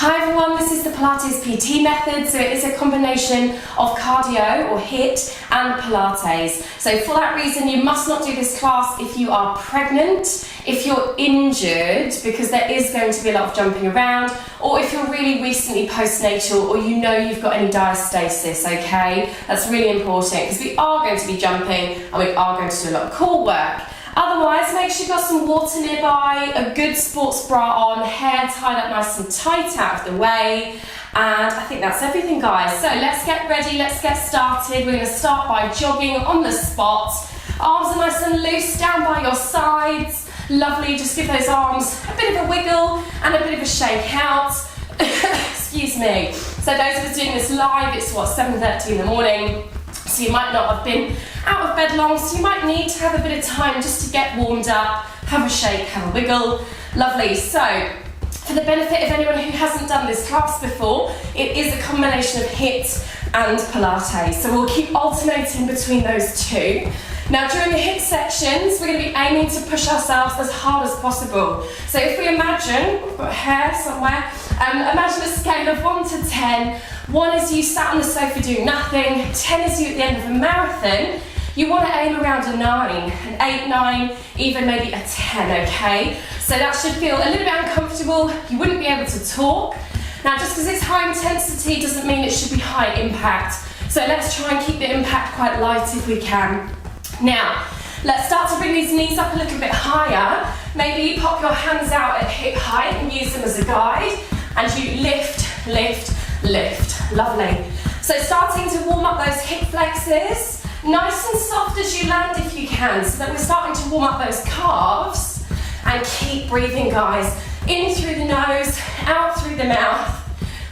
Hi everyone, this is the Pilates PT method. So it is a combination of cardio or HIIT and Pilates. So for that reason, you must not do this class if you are pregnant, if you're injured, because there is going to be a lot of jumping around, or if you're really recently postnatal or you know you've got any diastasis, okay? That's really important because we are going to be jumping and we are going to do a lot of core work. Otherwise, make sure you've got some water nearby, a good sports bra on, hair tied up nice and tight out of the way. And I think that's everything, guys. So let's get ready, let's get started. We're going to start by jogging on the spot. Arms are nice and loose down by your sides. Lovely, just give those arms a bit of a wiggle and a bit of a shake out. Excuse me. So those of us doing this live, it's what, 7:30 in the morning. So you might not have been out of bed long, so you might need to have a bit of time just to get warmed up, have a shake, have a wiggle. Lovely. So for the benefit of anyone who hasn't done this class before, it is a combination of HIIT and Pilates. So we'll keep alternating between those two. Now during the HIIT sections, we're going to be aiming to push ourselves as hard as possible. So if we imagine, we've got hair somewhere, imagine a scale of 1 to 10. 1 is you sat on the sofa doing nothing, 10 is you at the end of a marathon. You want to aim around a 9, an 8, 9, even maybe a 10, okay? So that should feel a little bit uncomfortable. You wouldn't be able to talk. Now just because it's high intensity doesn't mean it should be high impact. So let's try and keep the impact quite light if we can. Now, let's start to bring these knees up a little bit higher. Maybe you pop your hands out at hip height and use them as a guide. And you lift, lift, lift. Lovely. So starting to warm up those hip flexors. Nice and soft as you land if you can. So that we're starting to warm up those calves. And keep breathing, guys. In through the nose, out through the mouth.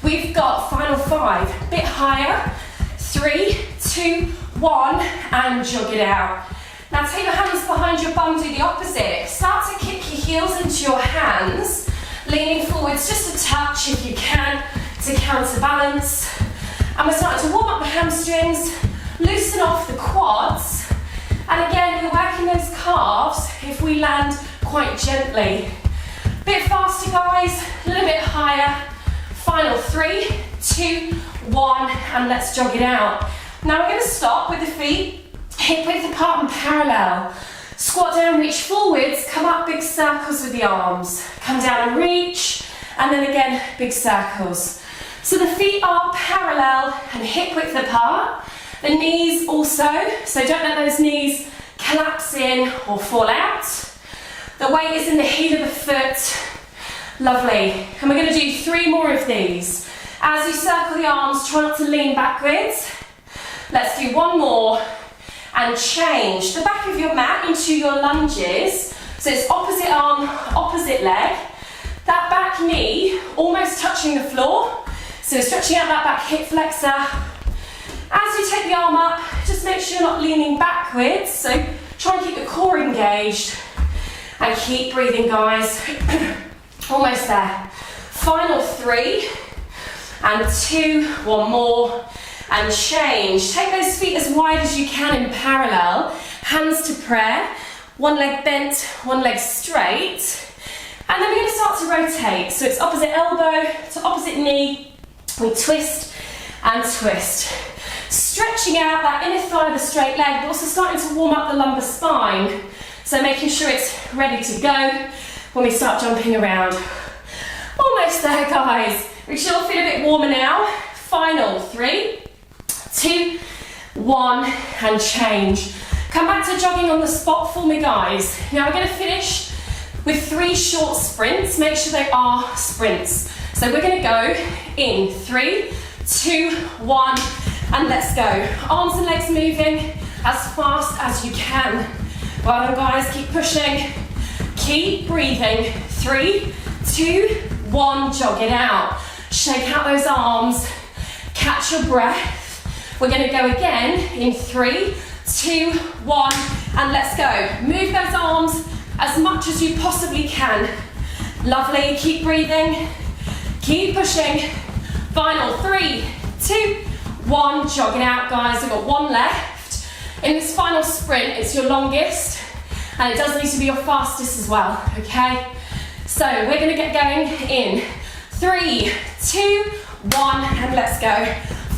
We've got final 5. Bit higher. 3, 2, 1, and jog it out. Now take your hands behind your bum, do the opposite. Start to kick your heels into your hands, leaning forwards just a touch if you can to counterbalance. And we're starting to warm up the hamstrings, loosen off the quads. And again, we're working those calves if we land quite gently. Bit faster, guys, a little bit higher. Final 3, 2, 1, and let's jog it out. Now we're going to stop with the feet hip width apart and parallel. Squat down, reach forwards, come up big circles with the arms. Come down and reach, and then again, big circles. So the feet are parallel and hip width apart. The knees also, so don't let those knees collapse in or fall out. The weight is in the heel of the foot. Lovely. And we're going to do 3 more of these. As you circle the arms, try not to lean backwards. Let's do 1 more and change the back of your mat into your lunges. So it's opposite arm, opposite leg. That back knee almost touching the floor. So stretching out that back hip flexor. As you take the arm up, just make sure you're not leaning backwards. So try and keep the core engaged and keep breathing, guys. Almost there. Final 3 and 2, 1 more. And change. Take those feet as wide as you can in parallel. Hands to prayer. 1 leg bent, 1 leg straight. And then we're going to start to rotate. So it's opposite elbow to opposite knee. We twist and twist. Stretching out that inner thigh of the straight leg, but also starting to warm up the lumbar spine. So making sure it's ready to go when we start jumping around. Almost there, guys. We should all feel a bit warmer now. Final 3, 2, 1, and change. Come back to jogging on the spot for me, guys. Now we're going to finish with 3 short sprints. Make sure they are sprints. So we're going to go in 3, 2, 1, and let's go. Arms and legs moving as fast as you can. Well done, guys. Keep pushing. Keep breathing. 3, 2, 1, jog it out. Shake out those arms. Catch your breath. We're going to go again in 3, 2, 1, and let's go. Move those arms as much as you possibly can. Lovely, keep breathing, keep pushing. Final 3, 2, 1, jog it out, guys. We've got 1 left. In this final sprint, it's your longest, and it does need to be your fastest as well, okay? So we're going to get going in 3, 2, 1, and let's go.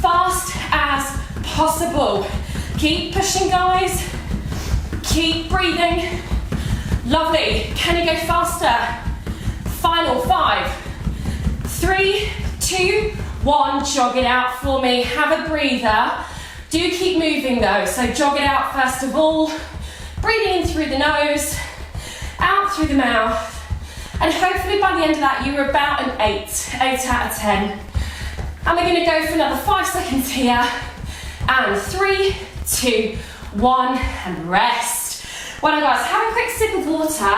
Fast as possible. Keep pushing, guys. Keep breathing. Lovely. Can you go faster? Final 5, 3, 2, 1. Jog it out for me. Have a breather. Do keep moving though. So jog it out first of all. Breathing in through the nose, out through the mouth. And hopefully by the end of that, you're about an 8 out of 10. And we're gonna go for another 5 seconds here. And 3, 2, 1, and rest. Well done, guys. Have a quick sip of water.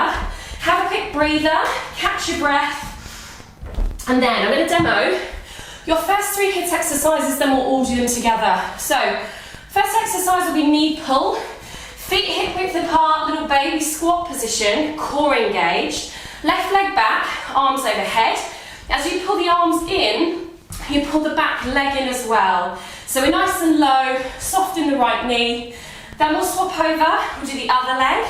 Have a quick breather. Catch your breath. And then I'm gonna demo your first 3 HIIT exercises, then we'll all do them together. So, first exercise will be knee pull. Feet hip width apart, little baby squat position, core engaged. Left leg back, arms overhead. As you pull the arms in, you pull the back leg in as well. So we're nice and low, soft in the right knee. Then we'll swap over, we'll do the other leg.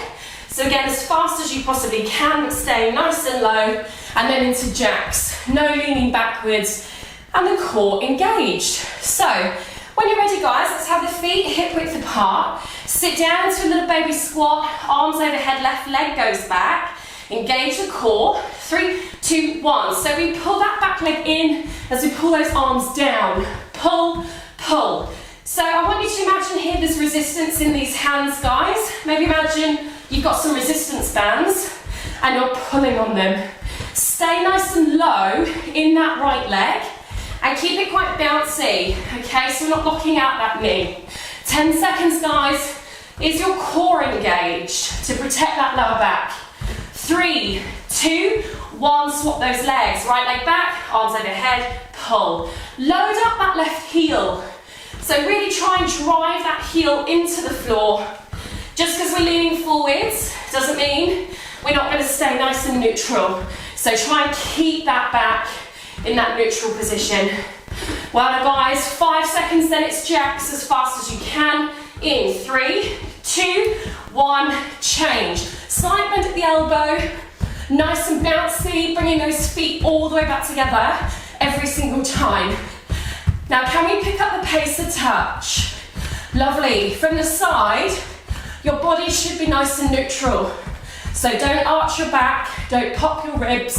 So again, as fast as you possibly can, stay nice and low, and then into jacks. No leaning backwards, and the core engaged. So, when you're ready, guys, let's have the feet hip width apart. Sit down into a little baby squat, arms overhead, left leg goes back. Engage the core. 3, 2, 1. So we pull that back leg in as we pull those arms down. Pull, pull. So I want you to imagine here there's resistance in these hands, guys. Maybe imagine you've got some resistance bands and you're pulling on them. Stay nice and low in that right leg and keep it quite bouncy, okay? So we're not locking out that knee. 10 seconds, guys. Is your core engaged to protect that lower back? 3, 2, 1, swap those legs. Right leg back, arms overhead, pull. Load up that left heel. So really try and drive that heel into the floor. Just because we're leaning forwards doesn't mean we're not going to stay nice and neutral. So try and keep that back in that neutral position. Well done, guys. 5 seconds, then it's jacks as fast as you can. In 3, 2, 1, change. Slight bend at the elbow, nice and bouncy, bringing those feet all the way back together every single time. Now, can we pick up the pace a touch? Lovely. From the side, your body should be nice and neutral. So don't arch your back, don't pop your ribs,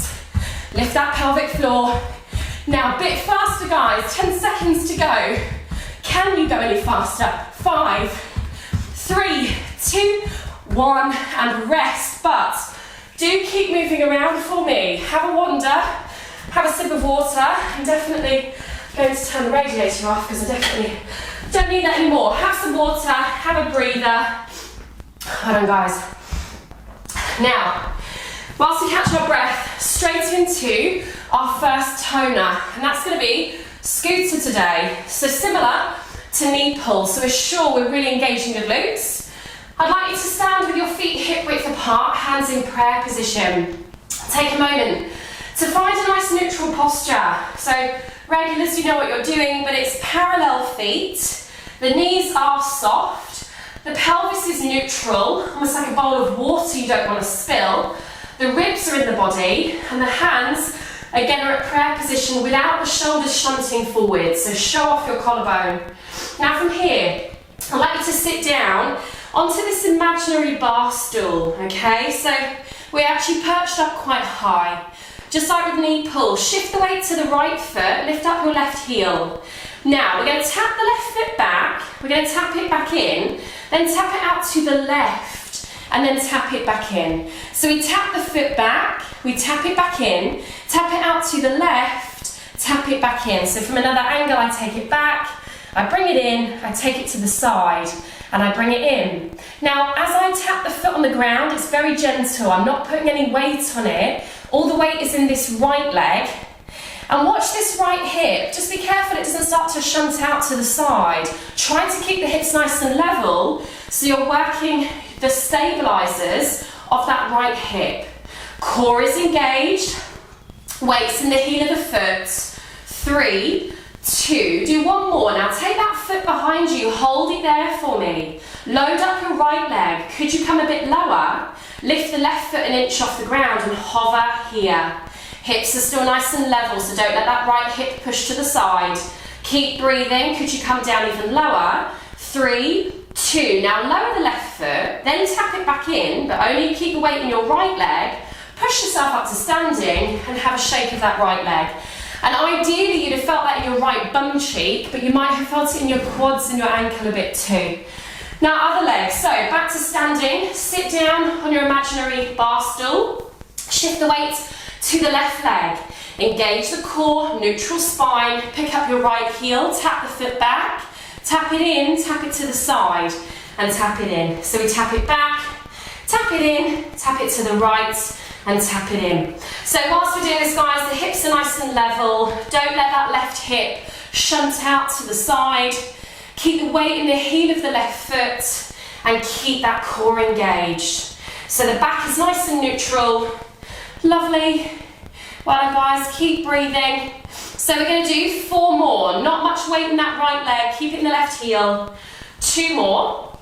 lift that pelvic floor. Now, a bit faster, guys, 10 seconds to go. Can you go any faster? 5, 3, 2, 1, and rest. But do keep moving around for me. Have a wander, have a sip of water. I'm definitely going to turn the radiator off because I definitely don't need that anymore. Have some water, have a breather. Hold on, guys. Now, whilst we catch our breath, straight into our first toner, and that's going to be scooter today. So similar to knee pull, so we're sure we're really engaging the glutes. I'd like you to stand with your feet hip width apart, hands in prayer position. Take a moment to find a nice neutral posture. So regulars, you know what you're doing, but it's parallel feet. The knees are soft. The pelvis is neutral, almost like a bowl of water you don't want to spill. The ribs are in the body, and the hands, again, are at prayer position without the shoulders shunting forward. So show off your collarbone. Now from here, I'd like you to sit down onto this imaginary bar stool, okay? So we're actually perched up quite high. Just like with knee pull, shift the weight to the right foot, lift up your left heel. Now, we're going to tap the left foot back, we're going to tap it back in, then tap it out to the left, and then tap it back in. So we tap the foot back, we tap it back in, tap it out to the left, tap it back in. So from another angle, I take it back, I bring it in, I take it to the side, and I bring it in. Now, as I tap the foot on the ground, it's very gentle. I'm not putting any weight on it. All the weight is in this right leg. And watch this right hip. Just be careful it doesn't start to shunt out to the side. Try to keep the hips nice and level so you're working the stabilizers of that right hip. Core is engaged. Weights in the heel of the foot. 3, 2, do one more. Now take that foot behind you, hold it there for me. Load up your right leg. Could you come a bit lower? Lift the left foot an inch off the ground and hover here. Hips are still nice and level, so don't let that right hip push to the side. Keep breathing. Could you come down even lower? 3, 2. Now lower the left foot, then tap it back in, but only keep the weight in your right leg. Push yourself up to standing and have a shake of that right leg. And ideally you'd have felt that in your right bum cheek, but you might have felt it in your quads and your ankle a bit too. Now other leg, so back to standing, sit down on your imaginary bar stool, shift the weight to the left leg, engage the core, neutral spine, pick up your right heel, tap the foot back, tap it in, tap it to the side, and tap it in. So we tap it back, tap it in, tap it to the right, and tap it in. So whilst we're doing this, guys, the hips are nice and level. Don't let that left hip shunt out to the side. Keep the weight in the heel of the left foot and keep that core engaged. So the back is nice and neutral. Lovely. Well done, guys. Keep breathing. So we're going to do 4 more. Not much weight in that right leg. Keep it in the left heel. 2 more.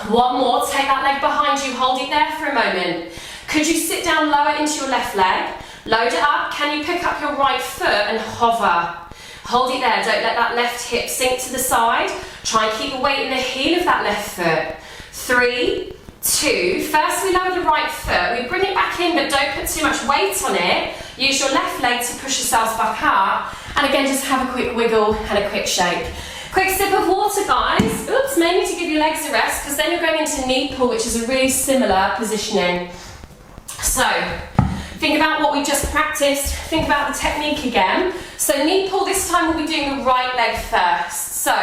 1 more. Take that leg behind you. Hold it there for a moment. Could you sit down lower into your left leg? Load it up. Can you pick up your right foot and hover? Hold it there. Don't let that left hip sink to the side. Try and keep the weight in the heel of that left foot. 3, 2. First we lower the right foot. We bring it back in, but don't put too much weight on it. Use your left leg to push yourselves back up. And again, just have a quick wiggle and a quick shake. Quick sip of water, guys. Oops, mainly to give your legs a rest, because then you're going into knee pull, which is a really similar positioning. So, think about what we just practiced, think about the technique again. So knee pull, this time we'll be doing the right leg first. So,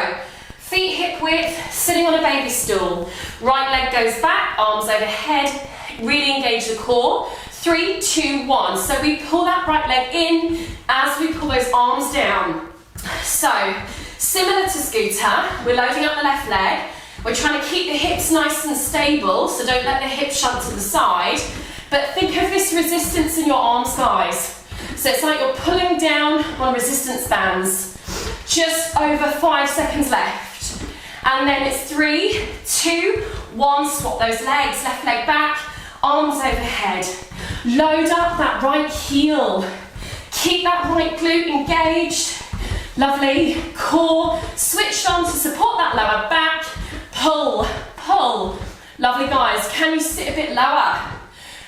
feet hip width, sitting on a baby stool. Right leg goes back, arms overhead, really engage the core. 3, 2, 1. So we pull that right leg in as we pull those arms down. So, similar to scooter, we're loading up the left leg. We're trying to keep the hips nice and stable, so don't let the hips shunt to the side. But think of this resistance in your arms, guys. So it's like you're pulling down on resistance bands. Just over 5 seconds left. And then it's 3, 2, 1. Swap those legs. Left leg back, arms overhead. Load up that right heel. Keep that right glute engaged. Lovely. Core switched on to support that lower back. Pull, pull. Lovely, guys. Can you sit a bit lower?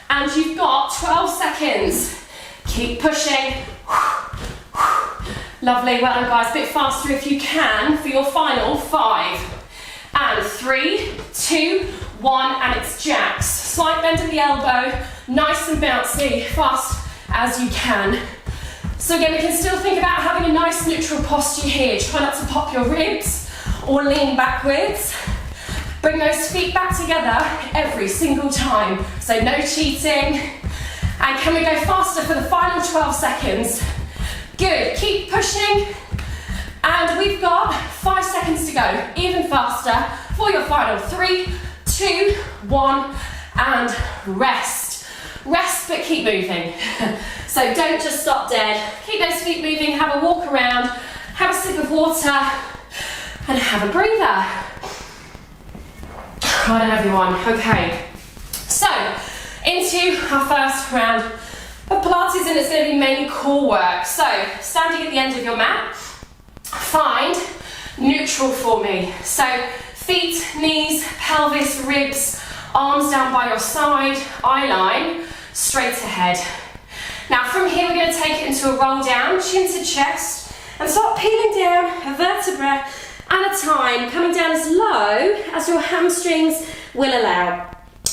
And you've got 12 seconds. Keep pushing. Lovely, well done, guys. A bit faster if you can for your final 5. And 3, 2, 1, and it's jacks. Slight bend at the elbow, nice and bouncy, fast as you can. So again, we can still think about having a nice neutral posture here. Try not to pop your ribs or lean backwards. Bring those feet back together every single time. So no cheating. And can we go faster for the final 12 seconds? Good, keep pushing. And we've got 5 seconds to go, even faster for your final 3, 2, 1, and rest. Rest, but keep moving. So don't just stop dead. Keep those feet moving, have a walk around, have a sip of water, and have a breather. Well done, everyone. Okay, so into our first round of Pilates, and it's going to be mainly core work. So standing at the end of your mat, find neutral for me. So feet, knees, pelvis, ribs, arms down by your side, eye line, straight ahead. Now from here we're going to take it into a roll down, chin to chest, and start peeling down a vertebra at a time, coming down as low as your hamstrings will allow.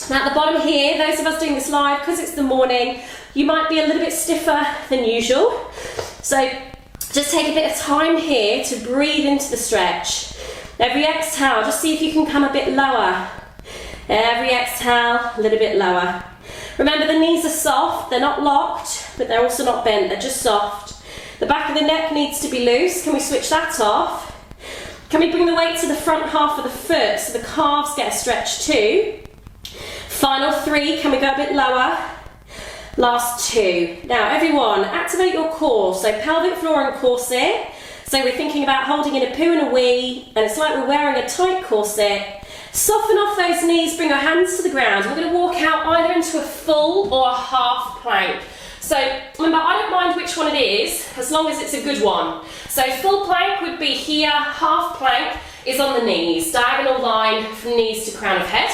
Now at the bottom here, those of us doing this live, because it's the morning, you might be a little bit stiffer than usual. So just take a bit of time here to breathe into the stretch. Every exhale, just see if you can come a bit lower. Every exhale, a little bit lower. Remember, the knees are soft, they're not locked, but they're also not bent, they're just soft. The back of the neck needs to be loose. Can we switch that off? Can we bring the weight to the front half of the foot so the calves get a stretch too? Final 3, can we go a bit lower? Last 2. Now everyone, activate your core. So pelvic floor and corset. So we're thinking about holding in a poo and a wee, and it's like we're wearing a tight corset. Soften off those knees, bring your hands to the ground. We're going to walk out either into a full or a half plank. So remember, I don't mind which one it is, as long as it's a good one. So full plank would be here, half plank is on the knees, diagonal line from knees to crown of head.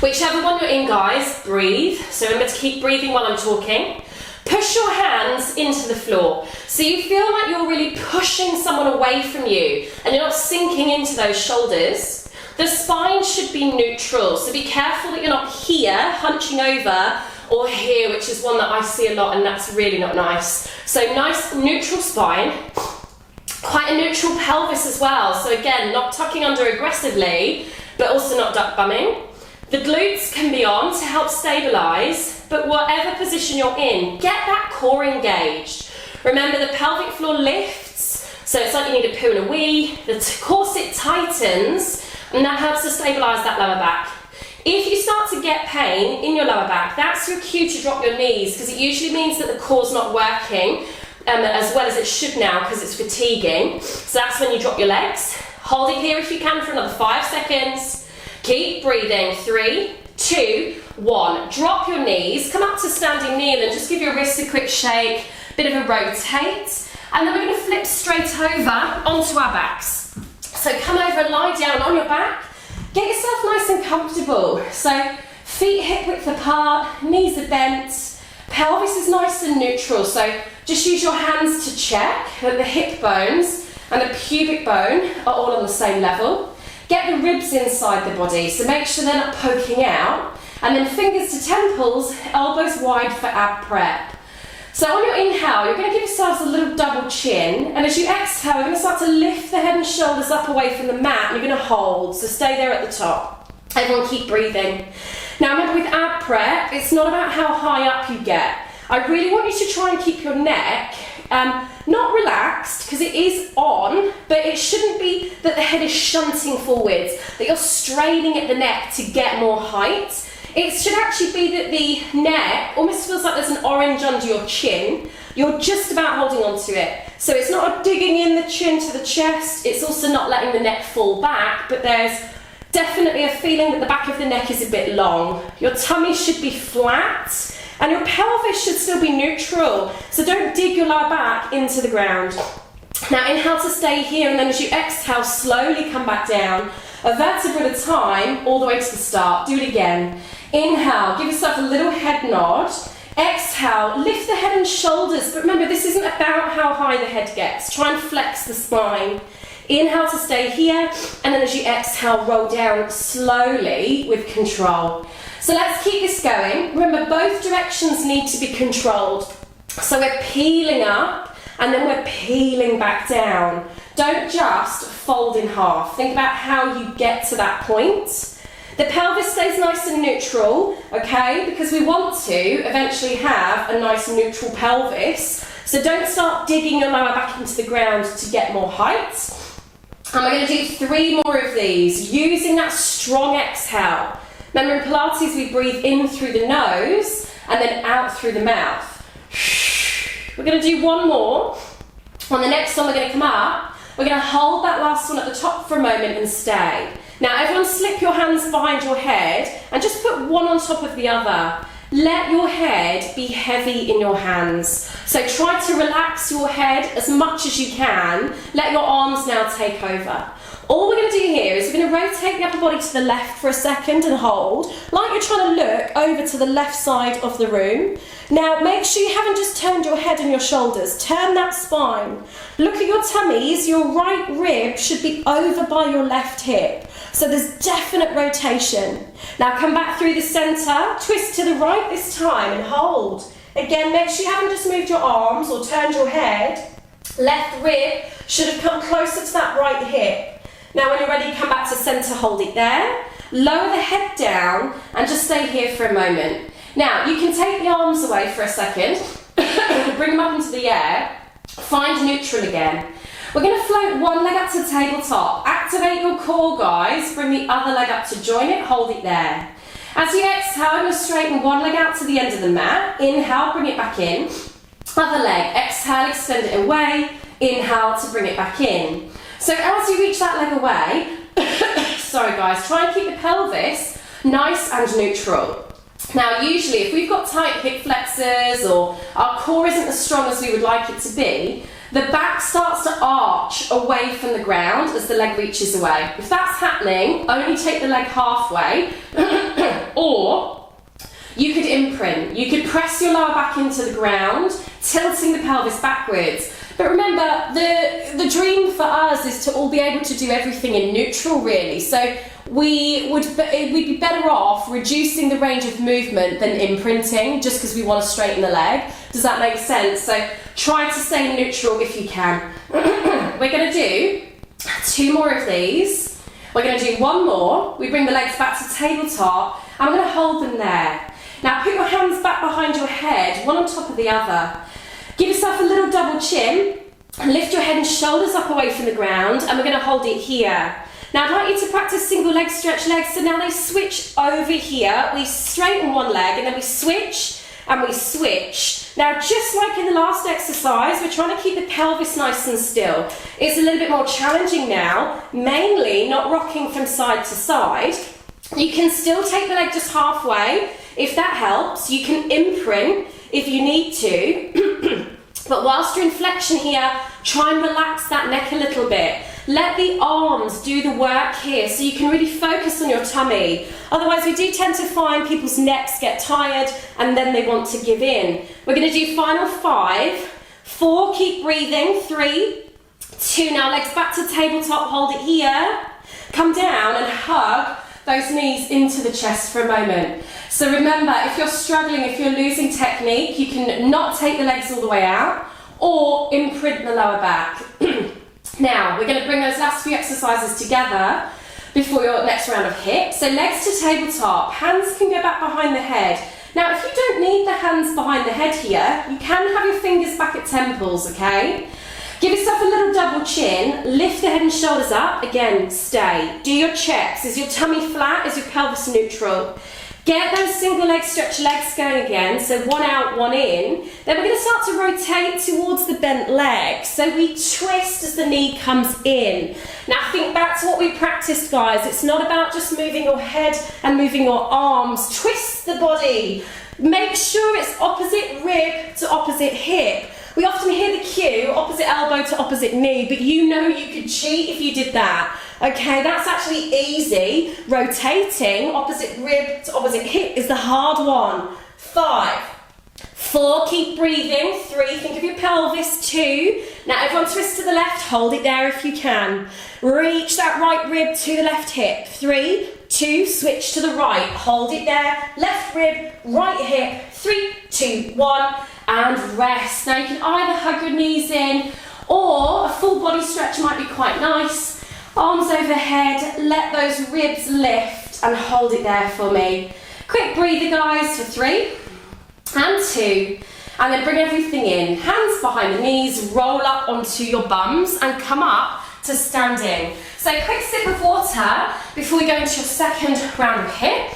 Whichever one you're in, guys, breathe. So remember to keep breathing while I'm talking. Push your hands into the floor. So you feel like you're really pushing someone away from you and you're not sinking into those shoulders. The spine should be neutral, so be careful that you're not here, hunching over, or here, which is one that I see a lot and that's really not nice. So nice neutral spine, quite a neutral pelvis as well. So again, not tucking under aggressively, but also not duck bumming. The glutes can be on to help stabilize, but whatever position you're in, get that core engaged. Remember, the pelvic floor lifts, so it's like you need a poo and a wee. The corset tightens, and that helps to stabilize that lower back. If you start to get pain in your lower back, that's your cue to drop your knees, because it usually means that the core's not working as well as it should now, because it's fatiguing. So that's when you drop your legs. Hold it here if you can for another 5 seconds. Keep breathing. 3, 2, 1. Drop your knees, come up to standing kneel and just give your wrists a quick shake, bit of a rotate, and then we're going to flip straight over onto our backs. So come over and lie down on your back. Get yourself nice and comfortable. So feet hip width apart, knees are bent, pelvis is nice and neutral. So just use your hands to check that the hip bones and the pubic bone are all on the same level. Get the ribs inside the body, so make sure they're not poking out. And then fingers to temples, elbows wide for ab prep. So on your inhale, you're going to give yourselves a little double chin, and as you exhale, you're going to start to lift the head and shoulders up away from the mat, and you're going to hold, so stay there at the top. Everyone keep breathing. Now remember, with ab prep, it's not about how high up you get. I really want you to try and keep your neck not relaxed, because it is on, but it shouldn't be that the head is shunting forwards, that you're straining at the neck to get more height. It should actually be that the neck almost feels like there's an orange under your chin. You're just about holding on to it. So it's not digging in the chin to the chest, it's also not letting the neck fall back, but there's definitely a feeling that the back of the neck is a bit long. Your tummy should be flat, and your pelvis should still be neutral. So don't dig your lower back into the ground. Now inhale to stay here, and then as you exhale, slowly come back down, a vertebra at a time, all the way to the start. Do it again. Inhale, give yourself a little head nod. Exhale, lift the head and shoulders, but remember, this isn't about how high the head gets. Try and flex the spine. Inhale to stay here, and then as you exhale, roll down slowly with control. So let's keep this going. Remember, both directions need to be controlled. So we're peeling up, and then we're peeling back down. Don't just fold in half. Think about how you get to that point. The pelvis stays nice and neutral, okay, because we want to eventually have a nice neutral pelvis. So don't start digging your lower back into the ground to get more height. And we're going to do 3 more of these, using that strong exhale. Remember, in Pilates, we breathe in through the nose and then out through the mouth. We're going to do 1 more. On the next one, we're going to come up. We're going to hold that last one at the top for a moment and stay. Now everyone slip your hands behind your head and just put one on top of the other. Let your head be heavy in your hands. So try to relax your head as much as you can. Let your arms now take over. All we're going to do here is we're going to rotate the upper body to the left for a second and hold, like you're trying to look over to the left side of the room. Now make sure you haven't just turned your head and your shoulders. Turn that spine. Look at your tummies. Your right rib should be over by your left hip. So there's definite rotation. Now come back through the center, twist to the right this time and hold. Again, make sure you haven't just moved your arms or turned your head. Left rib should have come closer to that right hip. Now when you're ready, come back to center, hold it there. Lower the head down and just stay here for a moment. Now you can take the arms away for a second, bring them up into the air, find neutral again. We're going to float one leg up to the tabletop. Activate your core, guys. Bring the other leg up to join it, hold it there. As you exhale, you'll straighten one leg out to the end of the mat. Inhale, bring it back in. Other leg, exhale, extend it away. Inhale to bring it back in. So as you reach that leg away, sorry guys, try and keep the pelvis nice and neutral. Now usually if we've got tight hip flexors or our core isn't as strong as we would like it to be, the back starts to arch away from the ground as the leg reaches away. If that's happening, only take the leg halfway, or you could imprint. You could press your lower back into the ground, tilting the pelvis backwards. But remember, the dream for us is to all be able to do everything in neutral, really. So we'd be better off reducing the range of movement than imprinting, just because we want to straighten the leg. Does that make sense? So try to stay neutral if you can. We're going to do 2 more of these. We're going to do 1 more. We bring the legs back to tabletop, and we're going to hold them there. Now put your hands back behind your head, one on top of the other. Give yourself a little double chin, and lift your head and shoulders up away from the ground, and we're going to hold it here. Now I'd like you to practice single leg stretch legs, so now they switch over here. We straighten one leg and then we switch and we switch. Now just like in the last exercise, we're trying to keep the pelvis nice and still. It's a little bit more challenging now, mainly not rocking from side to side. You can still take the leg just halfway if that helps. You can imprint if you need to. But whilst you're in flexion here, try and relax that neck a little bit. Let the arms do the work here so you can really focus on your tummy. Otherwise, we do tend to find people's necks get tired and then they want to give in. We're going to do final 5, 4, keep breathing, 3, 2, now legs back to tabletop, hold it here. Come down and hug those knees into the chest for a moment. So remember, if you're struggling, if you're losing technique, you can not take the legs all the way out or imprint the lower back. Now, we're going to bring those last few exercises together before your next round of HIIT. So legs to tabletop, hands can go back behind the head. Now, if you don't need the hands behind the head here, you can have your fingers back at temples, okay? Give yourself a little double chin, lift the head and shoulders up, again, stay. Do your checks. Is your tummy flat? Is your pelvis neutral? Get those single leg stretch legs going again, so 1 out, 1 in. Then we're going to start to rotate towards the bent leg. So we twist as the knee comes in. Now think back to what we practiced, guys. It's not about just moving your head and moving your arms. Twist the body. Make sure it's opposite rib to opposite hip. We often hear the cue, opposite elbow to opposite knee, but you know you could cheat if you did that. Okay, that's actually easy. Rotating opposite rib to opposite hip is the hard one. 5, 4, keep breathing. 3, think of your pelvis. 2, now everyone twist to the left, hold it there if you can. Reach that right rib to the left hip. 3, 2, switch to the right, hold it there. Left rib, right hip. 3, 2, 1, and rest. Now you can either hug your knees in or a full body stretch might be quite nice. Arms overhead, let those ribs lift and hold it there for me. Quick breather, guys, for 3 and 2. And then bring everything in. Hands behind the knees, roll up onto your bums and come up to standing. So quick sip of water before we go into your second round of HIIT.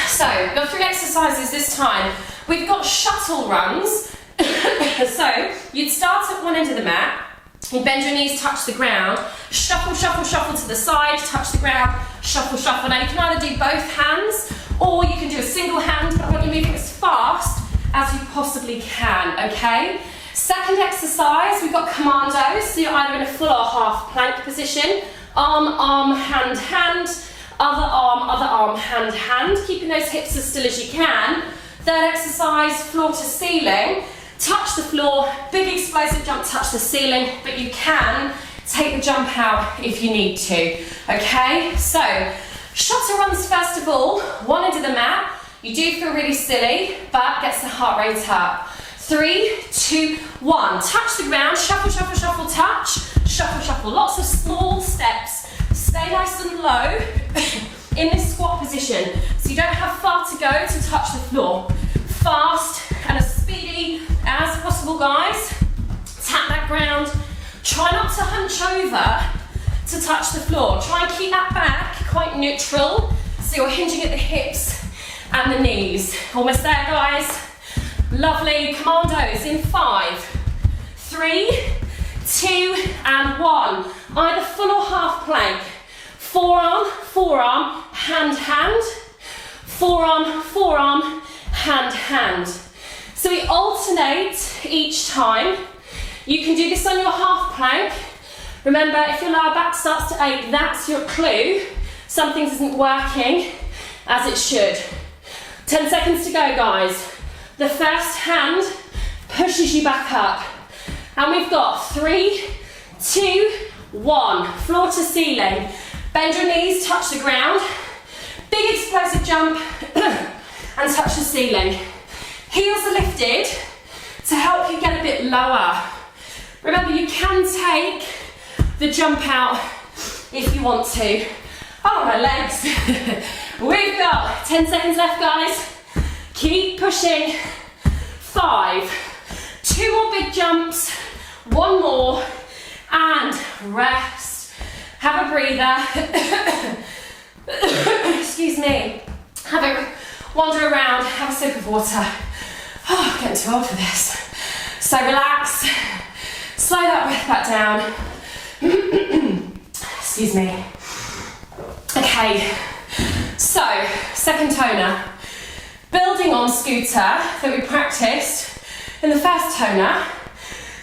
So we've got 3 exercises this time. We've got shuttle runs. So you'd start at one end of the mat. You bend your knees, touch the ground, shuffle, shuffle, shuffle to the side, touch the ground, shuffle, shuffle. Now you can either do both hands or you can do a single hand, but I want you moving as fast as you possibly can, okay? Second exercise, we've got commandos, so you're either in a full or half plank position, arm, hand, hand, other arm, hand, hand, keeping those hips as still as you can. Third exercise, floor to ceiling. Touch the floor, big explosive jump, touch the ceiling, but you can take the jump out if you need to, okay? So, shuttle runs first of all, one end of the mat. You do feel really silly, but gets the heart rate up. 3, 2, 1, touch the ground, shuffle, shuffle, shuffle, touch, shuffle, shuffle, lots of small steps. Stay nice and low in this squat position, so you don't have far to go to touch the floor. Fast and as speedy as possible, guys. Tap that ground. Try not to hunch over to touch the floor. Try and keep that back quite neutral, so you're hinging at the hips and the knees. Almost there, guys. Lovely. Commandos in 5, 3, 2, and 1. Either full or half plank. Forearm, forearm, hand, hand. forearm, forearm, hand, hand. So we alternate each time. You can do this on your half plank. Remember, if your lower back starts to ache, that's your clue. Something isn't working as it should. 10 seconds to go, guys. The first hand pushes you back up. And we've got 3, 2, 1. Floor to ceiling. Bend your knees, touch the ground. Big explosive jump and touch the ceiling. Heels are lifted to help you get a bit lower. Remember, you can take the jump out if you want to. Oh, my legs. We've got 10 seconds left, guys. Keep pushing. 5. 2 more big jumps. 1 more. And rest. Have a breather. Excuse me. Have a wander around. Have a sip of water. Oh, I'm getting too old for this. So relax. Slow that breath back down. Excuse me. Okay, so second toner. Building on scooter that we practiced in the first toner,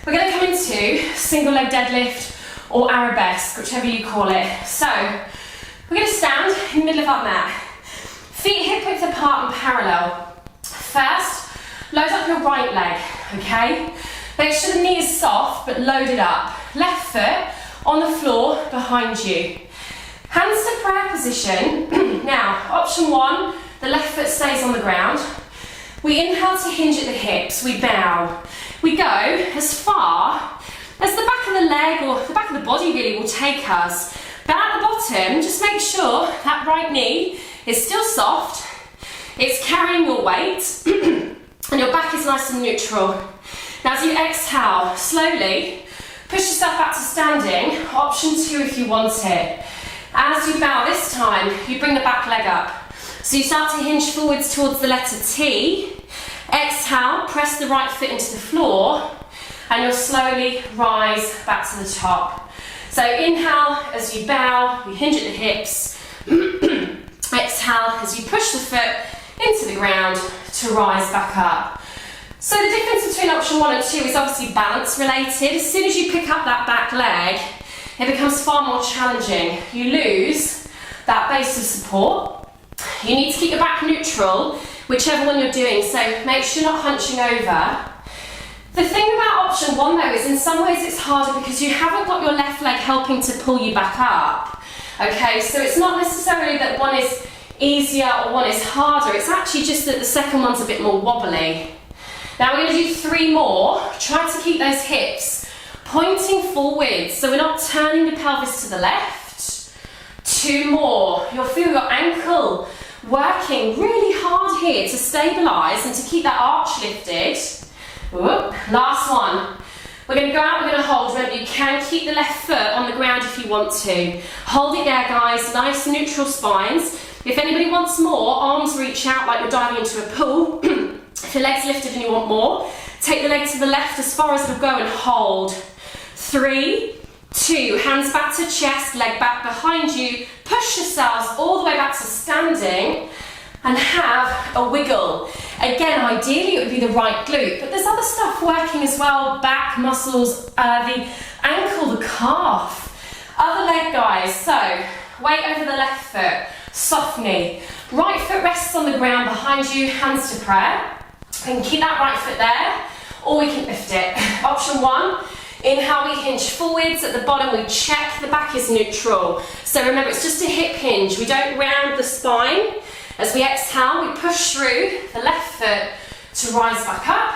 we're going to come into single leg deadlift or arabesque, whichever you call it. So we're going to stand in the middle of our mat. Feet hip width apart and parallel. First, load up your right leg, okay? Make sure the knee is soft, but load it up. Left foot on the floor behind you. Hands to prayer position. Now, option 1, the left foot stays on the ground. We inhale to hinge at the hips, we bow. We go as far as the back of the leg or the back of the body really will take us. But at the bottom, just make sure that right knee is still soft, it's carrying your weight, and your back is nice and neutral. Now as you exhale, slowly push yourself back to standing, option 2 if you want it. As you bow this time, you bring the back leg up. So you start to hinge forwards towards the letter T. Exhale, press the right foot into the floor, and you'll slowly rise back to the top. So inhale as you bow, you hinge at the hips. Exhale as you push the foot into the ground to rise back up. So the difference between option 1 and 2 is obviously balance related. As soon as you pick up that back leg, it becomes far more challenging. You lose that base of support. You need to keep your back neutral, whichever one you're doing, so make sure you're not hunching over. The thing about option 1 though is in some ways it's harder because you haven't got your left leg helping to pull you back up. Okay, so it's not necessarily that one is easier or one is harder, it's actually just that the second one's a bit more wobbly. Now we're going to do 3 more. Try to keep those hips pointing forwards, so we're not turning the pelvis to the left. 2 more. You'll feel your ankle working really hard here to stabilise and to keep that arch lifted. Whoop. Last one. We're going to go out, we're going to hold. Remember, you can keep the left foot on the ground if you want to. Hold it there, guys. Nice neutral spines. If anybody wants more, arms reach out like you're diving into a pool. If your leg's lifted and you want more, take the leg to the left as far as it'll go and hold. 3, 2, hands back to chest, leg back behind you. Push yourselves all the way back to standing and have a wiggle. Again, ideally it would be the right glute, but there's other stuff working as well, back muscles, the ankle, the calf. Other leg, guys, so weight over the left foot, soft knee. Right foot rests on the ground behind you, hands to prayer. We can keep that right foot there, or we can lift it. Option 1, inhale, we hinge forwards. At the bottom, we check the back is neutral. So remember, it's just a hip hinge. We don't round the spine. As we exhale, we push through the left foot to rise back up.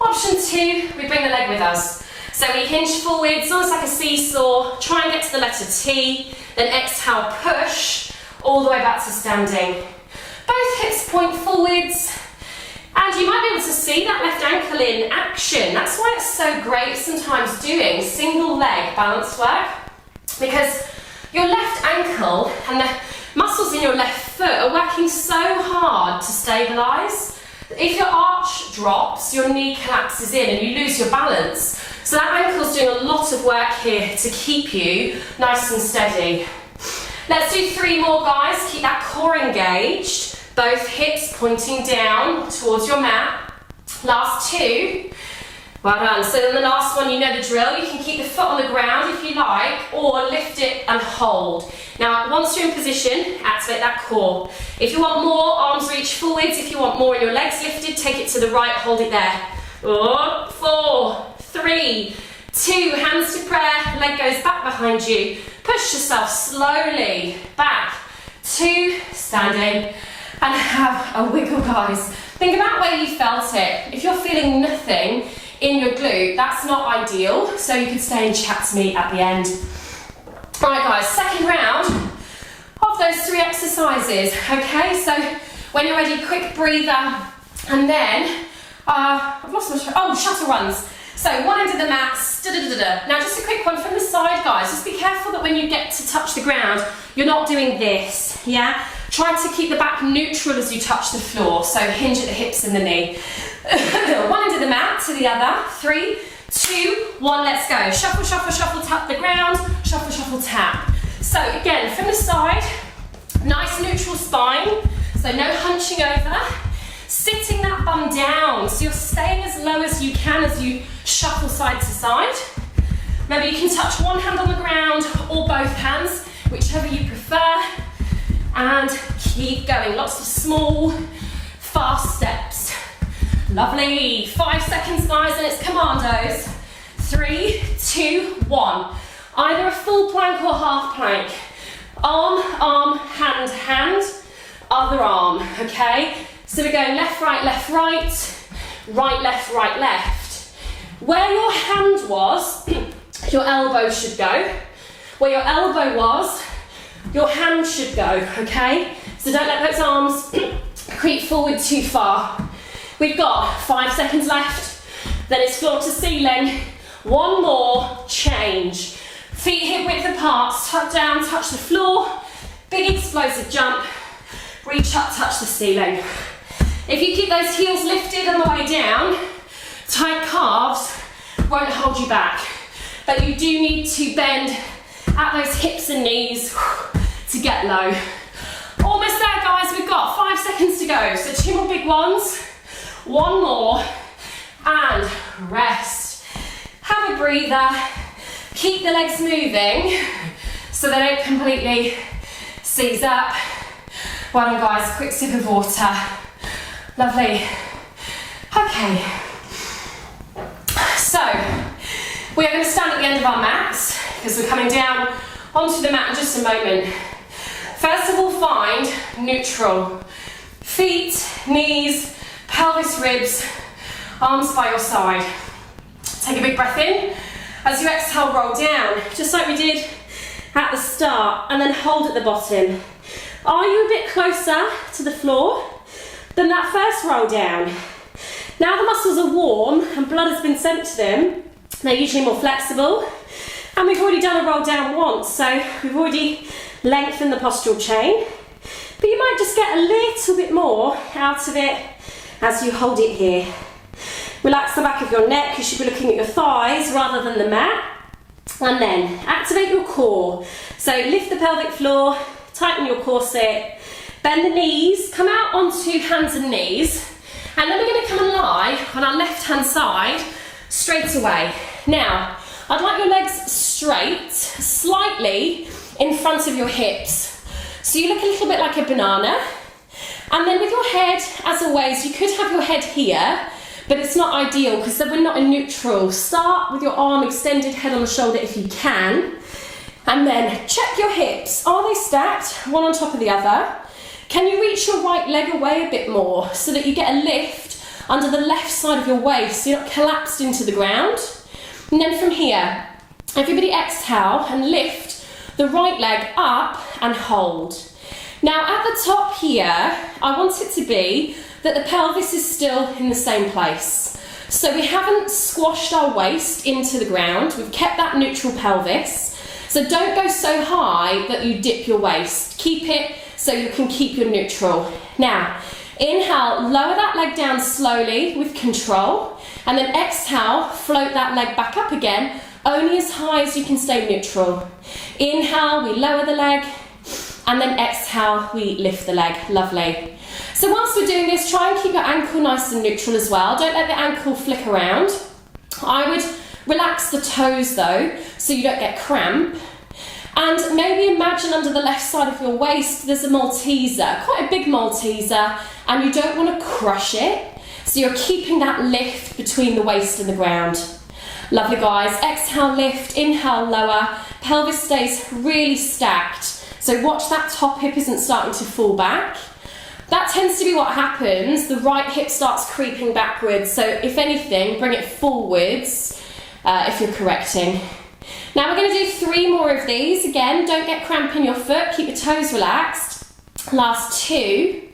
Option 2, we bring the leg with us. So we hinge forwards, almost like a seesaw. Try and get to the letter T. Then exhale, push all the way back to standing. Both hips point forwards. And you might be able to see that left ankle in action. That's why it's so great sometimes doing single leg balance work, because your left ankle and the muscles in your left foot are working so hard to stabilise. If your arch drops, your knee collapses in and you lose your balance. So that ankle's doing a lot of work here to keep you nice and steady. Let's do 3 more, guys. Keep that core engaged. Both hips pointing down towards your mat. Last two. Well done. So then the last one, you know the drill. You can keep the foot on the ground if you like, or lift it and hold. Now, once you're in position, activate that core. If you want more, arms reach forwards. If you want more and your legs lifted, take it to the right, hold it there. 4, 3, 2, hands to prayer, leg goes back behind you. Push yourself slowly back. 2, standing, and have a wiggle, guys. Think about where you felt it. If you're feeling nothing in your glute, that's not ideal, so you could stay and chat to me at the end. All right, guys, second round of those 3 exercises, okay? So when you're ready, quick breather, and then, I've lost my shuttle runs. So one end of the mats, Now just a quick one from the side, guys. Just be careful that when you get to touch the ground, you're not doing this, yeah? Try to keep the back neutral as you touch the floor, so hinge at the hips and the knee. One end of the mat to the other. 3, 2, 1, let's go. Shuffle, shuffle, shuffle, tap the ground. Shuffle, shuffle, tap. So again, from the side, nice neutral spine, so no hunching over. Sitting that bum down, so you're staying as low as you can as you shuffle side to side. Maybe you can touch one hand on the ground or both hands, whichever you prefer. And keep going, lots of small, fast steps. Lovely, 5 seconds, guys, and it's commandos. 3, 2, 1. Either a full plank or half plank. Arm, arm, hand, hand, other arm, okay? So we're going left, right, right, left, right, left. Where your hand was, your elbow should go. Where your elbow was, your hand should go, okay? So don't let those arms creep forward too far. We've got 5 seconds left, then it's floor to ceiling. One more, change. Feet hip width apart, tuck down, touch the floor. Big explosive jump, reach up, touch the ceiling. If you keep those heels lifted on the way down, tight calves won't hold you back. But you do need to bend at those hips and knees to get low. Almost there, guys, we've got 5 seconds to go. So 2 more big ones, 1 more, and rest. Have a breather, keep the legs moving so they don't completely seize up. Well done, guys, quick sip of water. Lovely. Okay. So, we are going to stand at the end of our mats because we're coming down onto the mat in just a moment. First of all, find neutral. Feet, knees, pelvis, ribs, arms by your side. Take a big breath in. As you exhale, roll down, just like we did at the start, and then hold at the bottom. Are you a bit closer to the floor than that first roll down? Now the muscles are warm and blood has been sent to them, they're usually more flexible, and we've already done a roll down once, so we've already lengthened the postural chain, but you might just get a little bit more out of it as you hold it here. Relax the back of your neck, you should be looking at your thighs rather than the mat, and then activate your core. So lift the pelvic floor, tighten your corset, bend the knees, come out onto hands and knees, and then we're going to come and lie on our left hand side straight away. Now, I'd like your legs straight, slightly in front of your hips. So you look a little bit like a banana, and then with your head, as always, you could have your head here, but it's not ideal because then we're not in neutral. Start with your arm extended, head on the shoulder if you can, and then check your hips. Are they stacked, one on top of the other? Can you reach your right leg away a bit more so that you get a lift under the left side of your waist so you're not collapsed into the ground? And then from here, everybody exhale and lift the right leg up and hold. Now at the top here, I want it to be that the pelvis is still in the same place. So we haven't squashed our waist into the ground, we've kept that neutral pelvis. So don't go so high that you dip your waist. Keep it so you can keep your neutral. Now, inhale, lower that leg down slowly with control, and then exhale, float that leg back up again, only as high as you can stay neutral. Inhale, we lower the leg, and then exhale, we lift the leg. Lovely. So whilst we're doing this, try and keep your ankle nice and neutral as well. Don't let the ankle flick around. I would relax the toes though, so you don't get cramp. And maybe imagine under the left side of your waist, there's a Malteser, quite a big Malteser, and you don't want to crush it. So you're keeping that lift between the waist and the ground. Lovely guys, exhale, lift, inhale, lower, pelvis stays really stacked. So watch that top hip isn't starting to fall back. That tends to be what happens, the right hip starts creeping backwards. So if anything, bring it forwards if you're correcting. Now we're going to do 3 more of these. Again, don't get cramp in your foot, keep your toes relaxed. Last 2.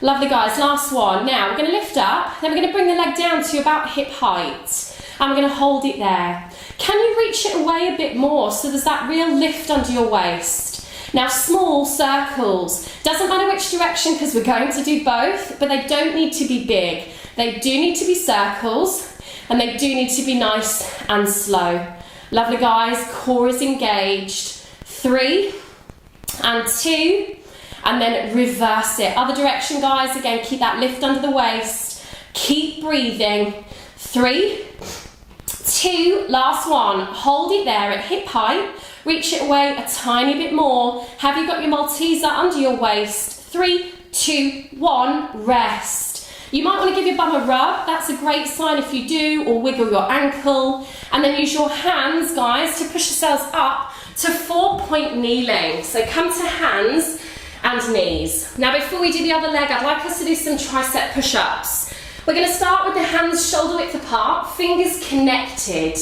Lovely guys, last 1. Now we're going to lift up, then we're going to bring the leg down to about hip height. And we're going to hold it there. Can you reach it away a bit more so there's that real lift under your waist? Now small circles, doesn't matter which direction because we're going to do both, but they don't need to be big. They do need to be circles and they do need to be nice and slow. Lovely guys, core is engaged. 3 and 2 and then reverse it. Other direction guys, again keep that lift under the waist. Keep breathing. 3, 2, last 1. Hold it there at hip height. Reach it away a tiny bit more. Have you got your Malteser under your waist? 3, 2, 1, rest. You might want to give your bum a rub. That's a great sign if you do, or wiggle your ankle. And then use your hands, guys, to push yourselves up to 4-point kneeling. So come to hands and knees. Now before we do the other leg, I'd like us to do some tricep push-ups. We're going to start with the hands shoulder width apart, fingers connected.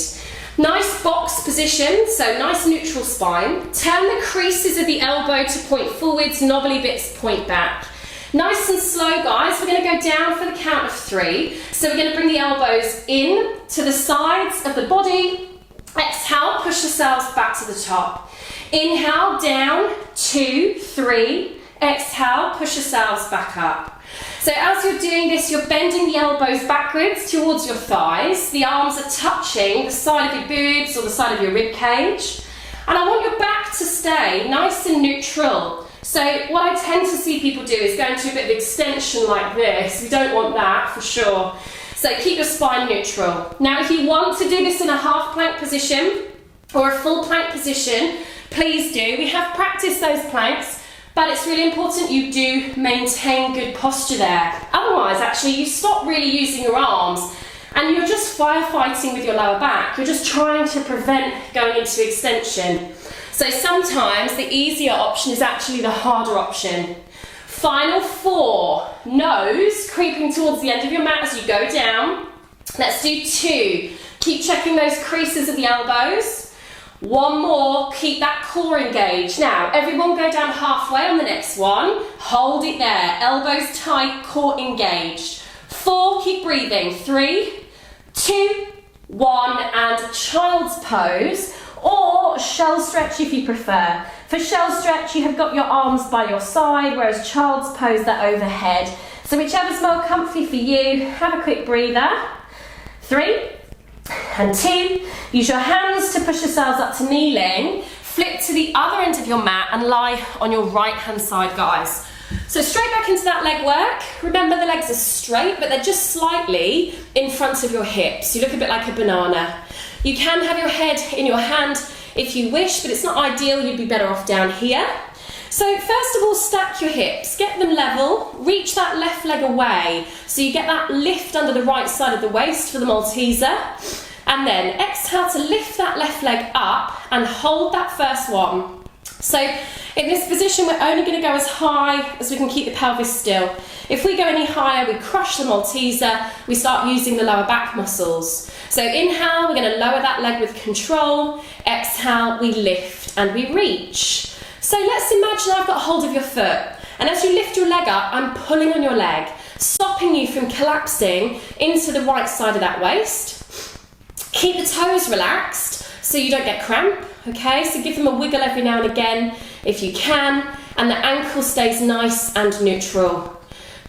Nice box position, so nice neutral spine. Turn the creases of the elbow to point forwards, knobbly bits point back. Nice and slow guys, we're going to go down for the count of 3. So we're going to bring the elbows in to the sides of the body. Exhale, push yourselves back to the top. Inhale, down, 2, 3. Exhale, push yourselves back up. So as you're doing this, you're bending the elbows backwards towards your thighs. The arms are touching the side of your boobs or the side of your rib cage. And I want your back to stay nice and neutral. So what I tend to see people do is go into a bit of extension like this. We don't want that for sure. So keep your spine neutral. Now if you want to do this in a half plank position or a full plank position, please do. We have practiced those planks. But it's really important you do maintain good posture there. Otherwise, actually, you stop really using your arms and you're just firefighting with your lower back. You're just trying to prevent going into extension. So sometimes the easier option is actually the harder option. Final 4. Nose creeping towards the end of your mat as you go down. Let's do 2. Keep checking those creases of the elbows. 1 more, keep that core engaged. Now, everyone go down halfway on the next one. Hold it there, elbows tight, core engaged. 4, keep breathing. 3, 2, 1, and child's pose, or shell stretch if you prefer. For shell stretch, you have got your arms by your side, whereas child's pose, they're overhead. So whichever's more comfy for you, have a quick breather. 3, and 2, use your hands to push yourselves up to kneeling, flip to the other end of your mat and lie on your right hand side guys. So straight back into that leg work. Remember the legs are straight but they're just slightly in front of your hips. You look a bit like a banana. You can have your head in your hand if you wish, but it's not ideal, you'd be better off down here. So first of all, stack your hips, get them level, reach that left leg away so you get that lift under the right side of the waist for the Malteser, and then exhale to lift that left leg up and hold that first one. So in this position we're only going to go as high as we can keep the pelvis still. If we go any higher we crush the Malteser, we start using the lower back muscles. So inhale, we're going to lower that leg with control, exhale, we lift and we reach. So let's imagine I've got hold of your foot, and as you lift your leg up, I'm pulling on your leg, stopping you from collapsing into the right side of that waist. Keep the toes relaxed so you don't get cramp, okay? So give them a wiggle every now and again if you can, and the ankle stays nice and neutral.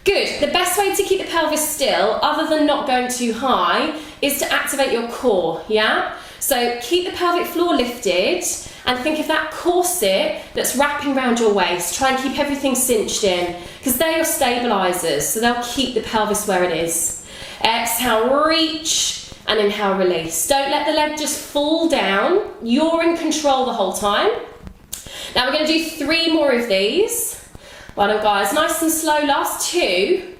Good. The best way to keep the pelvis still, other than not going too high, is to activate your core, yeah? So keep the pelvic floor lifted and think of that corset that's wrapping around your waist. Try and keep everything cinched in, because they're your stabilizers, so they'll keep the pelvis where it is. Exhale, reach, and inhale, release. Don't let the leg just fall down. You're in control the whole time. Now we're going to do 3 more of these. Well done, guys. Nice and slow, last 2.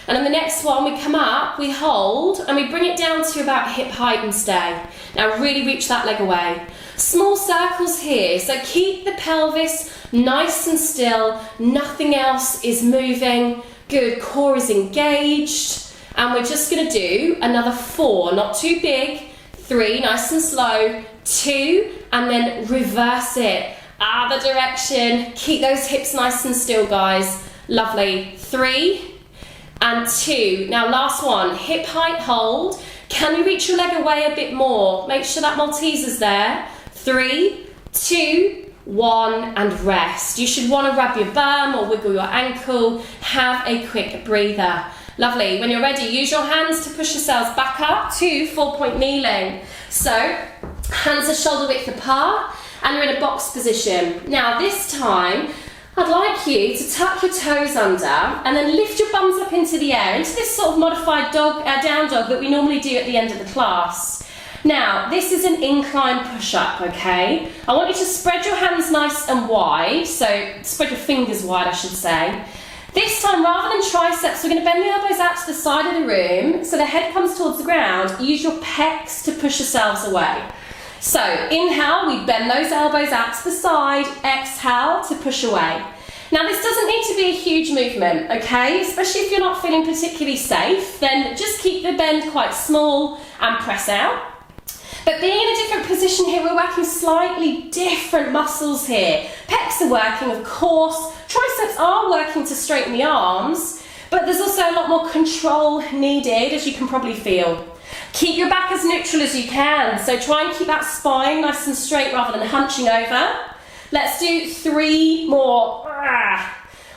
And on the next one, we come up, we hold, and we bring it down to about hip height and stay. Now really reach that leg away. Small circles here, so keep the pelvis nice and still, nothing else is moving. Good, core is engaged. And we're just gonna do another 4, not too big, 3, nice and slow, 2, and then reverse it. Other direction, keep those hips nice and still, guys. Lovely, 3, and 2. Now last one, hip height hold. Can you reach your leg away a bit more? Make sure that Malteser's there. 3, 2, 1, and rest. You should want to rub your bum or wiggle your ankle. Have a quick breather. Lovely. When you're ready, use your hands to push yourselves back up to 4-point kneeling. So, hands are shoulder width apart, and you're in a box position. Now this time, I'd like you to tuck your toes under and then lift your bums up into the air, into this sort of modified down dog that we normally do at the end of the class. Now, this is an incline push-up, okay? I want you to spread your hands nice and wide, so spread your fingers wide, I should say. This time, rather than triceps, we're going to bend the elbows out to the side of the room, so the head comes towards the ground. Use your pecs to push yourselves away. So, inhale, we bend those elbows out to the side, exhale to push away. Now this doesn't need to be a huge movement, okay? Especially if you're not feeling particularly safe, then just keep the bend quite small and press out. But being in a different position here, we're working slightly different muscles here. Pecs are working, of course, triceps are working to straighten the arms, but there's also a lot more control needed, as you can probably feel. Keep your back as neutral as you can, so try and keep that spine nice and straight rather than hunching over. Let's do 3 more.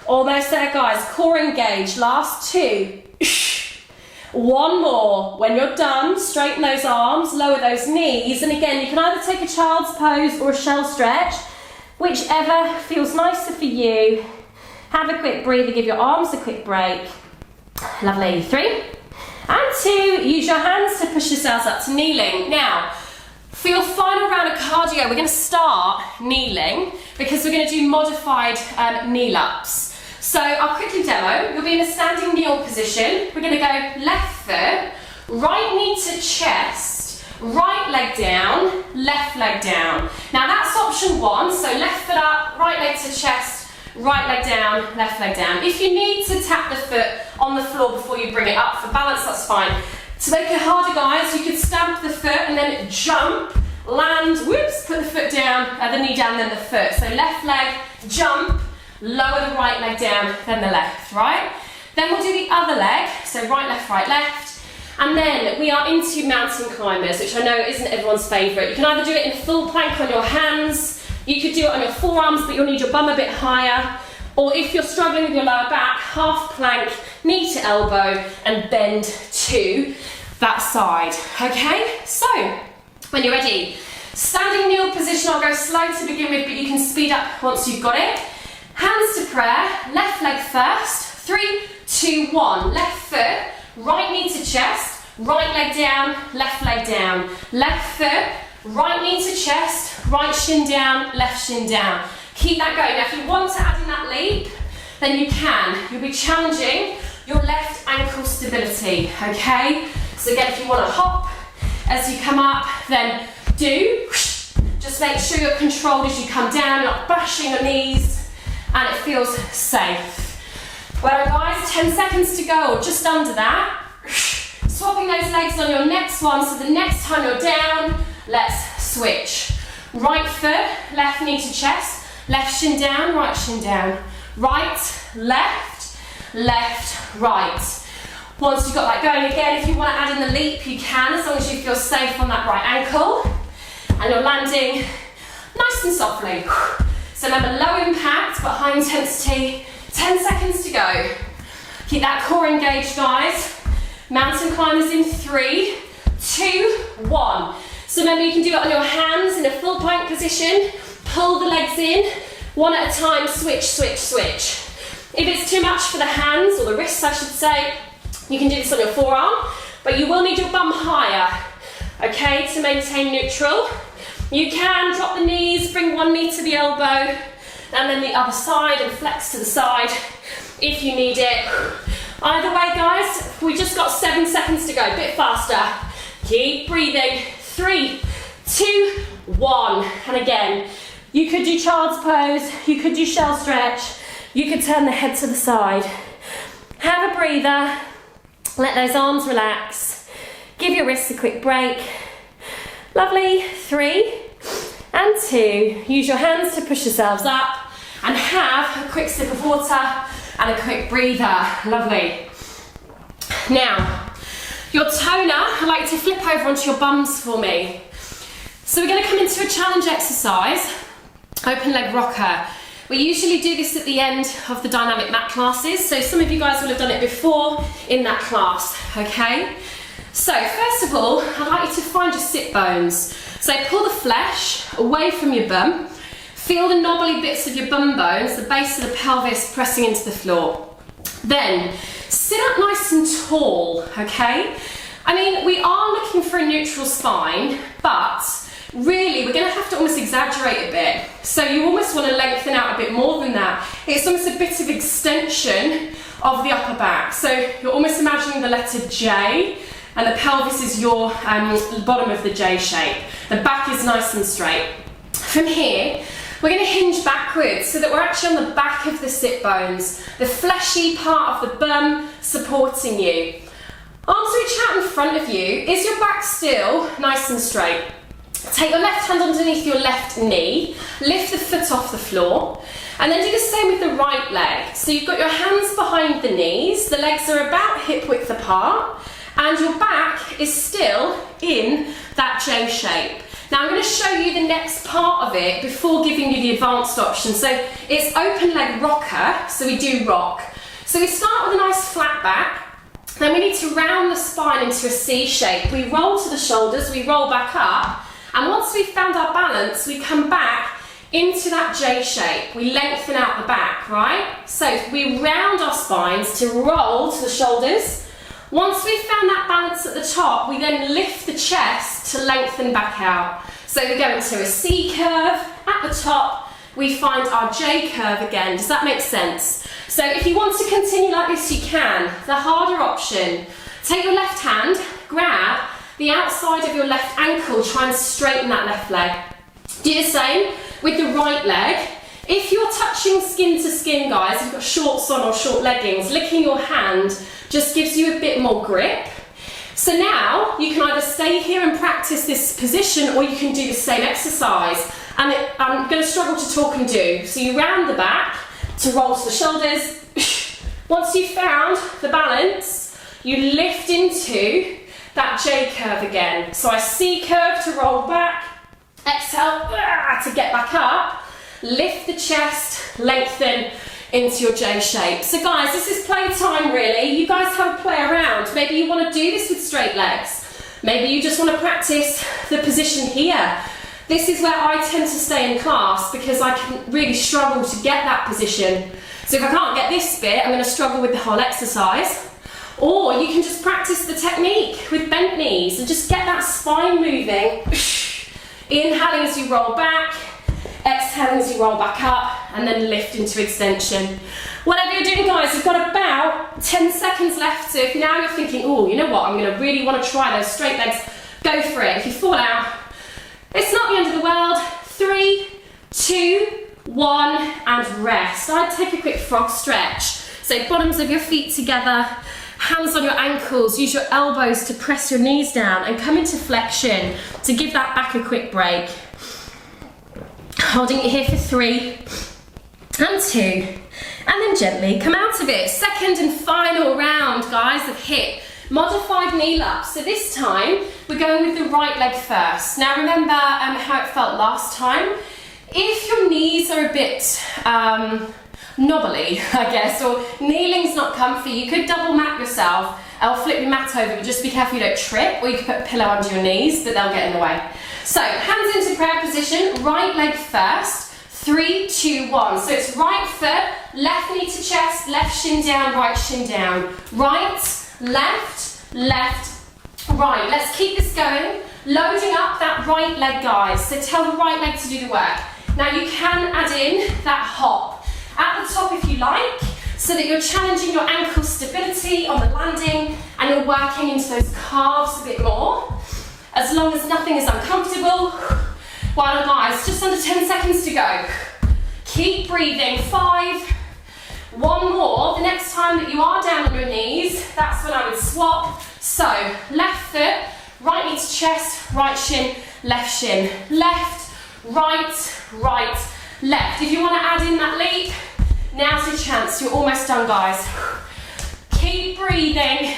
Almost there, guys. Core engaged. Last 2. 1 more. When you're done, straighten those arms, lower those knees, and again, you can either take a child's pose or a shell stretch, whichever feels nicer for you. Have a quick breather, give your arms a quick break. Lovely. 3 and 2. Use your hands to push yourselves up to kneeling. Now, for your final round of cardio, we're going to start kneeling because we're going to do modified kneel-ups. So I'll quickly demo. You'll be in a standing kneel position. We're going to go left foot, right knee to chest, right leg down, left leg down. Now that's option 1, so left foot up, right leg to chest, right leg down, left leg down. If you need to tap the foot on the floor before you bring it up for balance, that's fine. To make it harder, guys, you could stamp the foot and then jump, land, whoops, put the foot down, the knee down, then the foot. So left leg, jump, lower the right leg down, then the left, right? Then we'll do the other leg, so right, left, and then we are into mountain climbers, which I know isn't everyone's favourite. You can either do it in full plank on your hands, you could do it on your forearms, but you'll need your bum a bit higher, or if you're struggling with your lower back, half plank, knee to elbow, and bend to that side, okay? So, when you're ready, standing kneel position, I'll go slow to begin with, but you can speed up once you've got it. Hands to prayer, left leg first, 3, 2, 1, left foot, right knee to chest, right leg down, left leg down, left foot, right knee to chest, right shin down, left shin down. Keep that going. Now if you want to add in that leap, then you can. You'll be challenging your left ankle stability, okay? So again, if you want to hop as you come up, then do. Just make sure you're controlled as you come down, you're not bashing your knees, and it feels safe. Well guys, 10 seconds to go, or just under that. Swapping those legs on your next one, so the next time you're down, let's switch. Right foot, left knee to chest, left shin down, right shin down. Right, left, right. Once you've got that going again, if you want to add in the leap, you can, as long as you feel safe on that right ankle. And you're landing nice and softly. So remember, low impact, but high intensity. 10 seconds to go. Keep that core engaged, guys. Mountain climbers in 3, 2, 1. So remember, you can do it on your hands in a full plank position. pull the legs in, one at a time, switch, switch, switch. If it's too much for the hands, or the wrists I should say, you can do this on your forearm, but you will need your bum higher, okay, to maintain neutral. You can drop the knees, bring one knee to the elbow, and then the other side, and flex to the side if you need it. Either way, guys, we just got 7 seconds to go, a bit faster. Keep breathing. 3, 2, 1. And again, you could do child's pose, you could do shell stretch, you could turn the head to the side. Have a breather, let those arms relax, give your wrists a quick break. Lovely. 3 and 2. Use your hands to push yourselves up and have a quick sip of water and a quick breather. Lovely. Now, your toner, I'd like you to flip over onto your bums for me. So we're going to come into a challenge exercise, open leg rocker. We usually do this at the end of the dynamic mat classes, so some of you guys will have done it before in that class, okay? So first of all, I'd like you to find your sit bones. So pull the flesh away from your bum, feel the knobbly bits of your bum bones, the base of the pelvis pressing into the floor. Then sit up nice and tall, okay? I mean, we are looking for a neutral spine, but really we're going to have to almost exaggerate a bit. So you almost want to lengthen out a bit more than that. It's almost a bit of extension of the upper back. So you're almost imagining the letter J, and the pelvis is your bottom of the J shape. The back is nice and straight. From here, we're going to hinge backwards so that we're actually on the back of the sit bones, the fleshy part of the bum supporting you. Arms reach out in front of you. Is your back still nice and straight? Take your left hand underneath your left knee, lift the foot off the floor, and then do the same with the right leg. So you've got your hands behind the knees, the legs are about hip width apart, and your back is still in that J shape. Now I'm going to show you the next part of it before giving you the advanced option. So it's open leg rocker, so we do rock. So we start with a nice flat back, then we need to round the spine into a C shape. We roll to the shoulders, we roll back up, and once we've found our balance, we come back into that J shape. We lengthen out the back, right? So we round our spines to roll to the shoulders. Once we've found that balance at the top, we then lift the chest to lengthen back out. So we go into a C curve. At the top, we find our J curve again. Does that make sense? So if you want to continue like this, you can. The harder option, take your left hand, grab the outside of your left ankle, try and straighten that left leg. Do the same with the right leg. If you're touching skin to skin, guys, you've got shorts on or short leggings, licking your hand just gives you a bit more grip. So now you can either stay here and practice this position, or you can do the same exercise. And I'm going to struggle to talk and do. So you round the back to roll to the shoulders. Once you've found the balance, you lift into that J curve again. So I C curve to roll back, exhale to get back up, lift the chest, lengthen into your J shape. So guys, this is playtime really. You guys have a play around. Maybe you want to do this with straight legs. Maybe you just want to practice the position here. This is where I tend to stay in class because I can really struggle to get that position. So if I can't get this bit, I'm going to struggle with the whole exercise. Or you can just practice the technique with bent knees and just get that spine moving. Inhaling as you roll back, exhaling as you roll back up, and then lift into extension. Whatever you're doing, guys, you've got about 10 seconds left. So if now you're thinking, oh, you know what, I'm going to really want to try those straight legs, go for it. If you fall out, it's not the end of the world. 3, 2, 1, and rest. I'd take a quick frog stretch. So bottoms of your feet together, hands on your ankles, use your elbows to press your knees down and come into flexion to give that back a quick break. Holding it here for 3 and 2, and then gently come out of it. Second and final round, guys, of HIIT. Modified knee up. So this time, we're going with the right leg first. Now remember how it felt last time. If your knees are a bit knobbly, I guess, or kneeling's not comfy, you could double mat yourself. I'll flip your mat over, but just be careful you don't trip, or you can put a pillow under your knees, but they'll get in the way. So, hands into prayer position, right leg first. 3, 2, 1. So it's right foot, left knee to chest, left shin down, right shin down. Right, left, left, right. Let's keep this going. Loading up that right leg, guys. So tell the right leg to do the work. Now you can add in that hop at the top if you like, so that you're challenging your ankle stability on the landing and you're working into those calves a bit more. As long as nothing is uncomfortable. Well, guys, just under 10 seconds to go. Keep breathing. 5. One more. The next time that you are down on your knees, that's when I would swap. So, left foot, right knee to chest, right shin, left shin. Left, right, right, left. If you want to add in that leap, now's your chance. You're almost done, guys. Keep breathing.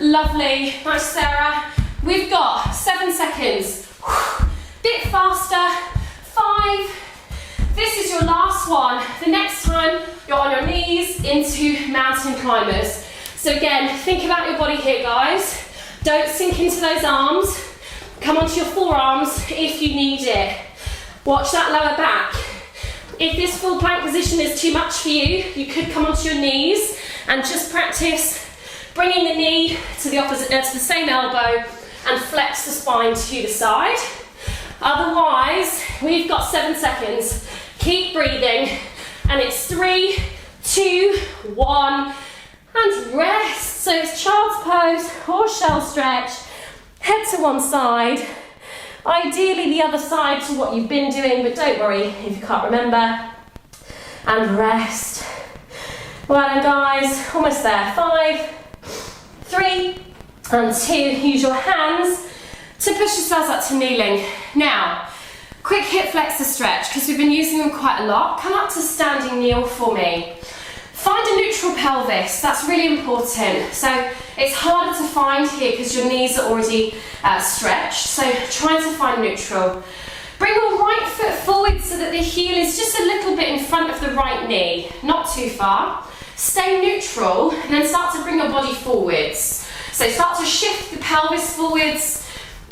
Lovely. Nice, Sarah. We've got 7 seconds. Bit faster. 5. This is your last one. The next time you're on your knees into mountain climbers. So again, think about your body here, guys. Don't sink into those arms. Come onto your forearms if you need it. Watch that lower back. If this full plank position is too much for you, you could come onto your knees and just practice bringing the knee to the opposite, to the same elbow, and flex the spine to the side. Otherwise, we've got 7 seconds. Keep breathing, and it's 3, 2, 1, and rest. So it's child's pose or shell stretch. Head to one side. Ideally the other side to what you've been doing, but don't worry if you can't remember. And rest. Well done, guys, almost there. 5, 3, and 2. Use your hands to push yourselves up to kneeling. Now, quick hip flexor stretch, because we've been using them quite a lot. Come up to standing kneel for me. Find a neutral pelvis, that's really important. So it's harder to find here because your knees are already stretched. So try to find neutral. Bring your right foot forward so that the heel is just a little bit in front of the right knee, not too far. Stay neutral and then start to bring your body forwards. So start to shift the pelvis forwards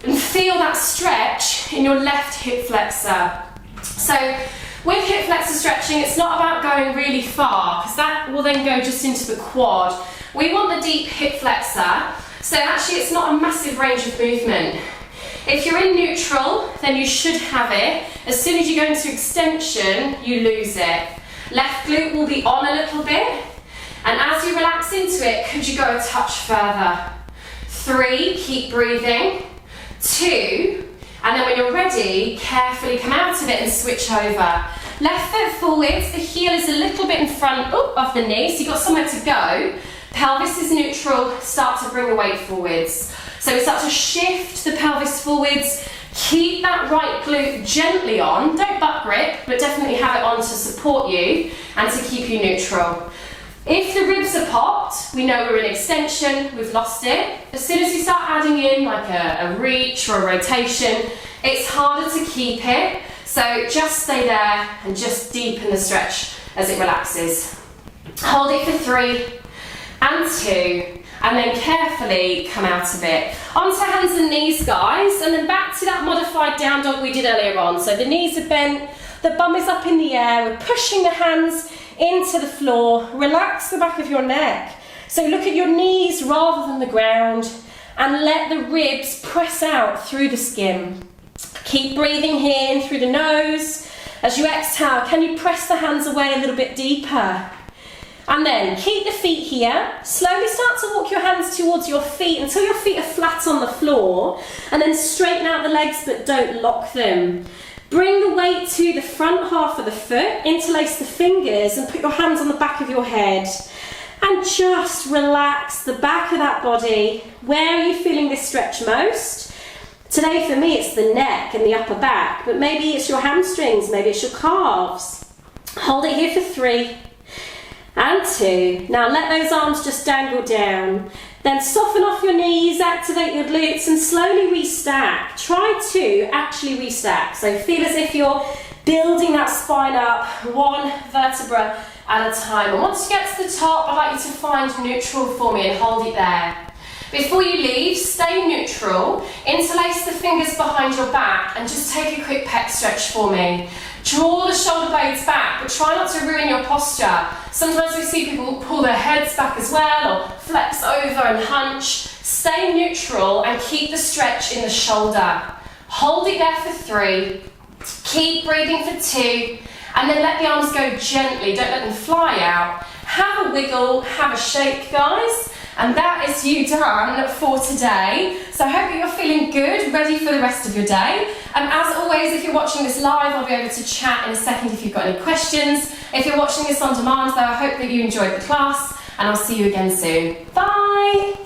and feel that stretch in your left hip flexor. So with hip flexor stretching, it's not about going really far, because that will then go just into the quad. We want the deep hip flexor, so actually it's not a massive range of movement. If you're in neutral, then you should have it. As soon as you go into extension, you lose it. Left glute will be on a little bit, and as you relax into it, could you go a touch further? 3, keep breathing. 2, and then when you're ready, carefully come out of it and switch over. Left foot forwards, the heel is a little bit in front of the knee, so you've got somewhere to go. Pelvis is neutral, start to bring the weight forwards. So we start to shift the pelvis forwards, keep that right glute gently on, don't butt grip, but definitely have it on to support you and to keep you neutral. If the ribs are popped, we know we're in extension, we've lost it. As soon as you start adding in like a reach or a rotation, it's harder to keep it. So just stay there and just deepen the stretch as it relaxes. Hold it for 3 and 2, and then carefully come out of it. Onto hands and knees, guys, and then back to that modified down dog we did earlier on. So the knees are bent, the bum is up in the air, we're pushing the hands into the floor. Relax the back of your neck. So look at your knees rather than the ground, and let the ribs press out through the skin. Keep breathing here in through the nose. As you exhale, can you press the hands away a little bit deeper? And then keep the feet here. Slowly start to walk your hands towards your feet until your feet are flat on the floor, and then straighten out the legs but don't lock them. Bring the weight to the front half of the foot, interlace the fingers and put your hands on the back of your head. And just relax the back of that body. Where are you feeling this stretch most? Today for me it's the neck and the upper back, but maybe it's your hamstrings, maybe it's your calves. Hold it here for 3 and 2. Now let those arms just dangle down. Then soften off your knees, activate your glutes and slowly restack. Try to actually restack. So feel as if you're building that spine up, 1 vertebra at a time. And once you get to the top, I'd like you to find neutral for me and hold it there. Before you leave, stay neutral, interlace the fingers behind your back and just take a quick pec stretch for me. Draw the shoulder blades back, but try not to ruin your posture. Sometimes we see people pull their heads back as well, or flex over and hunch. Stay neutral and keep the stretch in the shoulder. Hold it there for 3, keep breathing for 2, and then let the arms go gently, don't let them fly out. Have a wiggle, have a shake, guys. And that is you done for today. So I hope that you're feeling good, ready for the rest of your day. As always, if you're watching this live, I'll be able to chat in a second if you've got any questions. If you're watching this on demand, though, I hope that you enjoyed the class, and I'll see you again soon. Bye!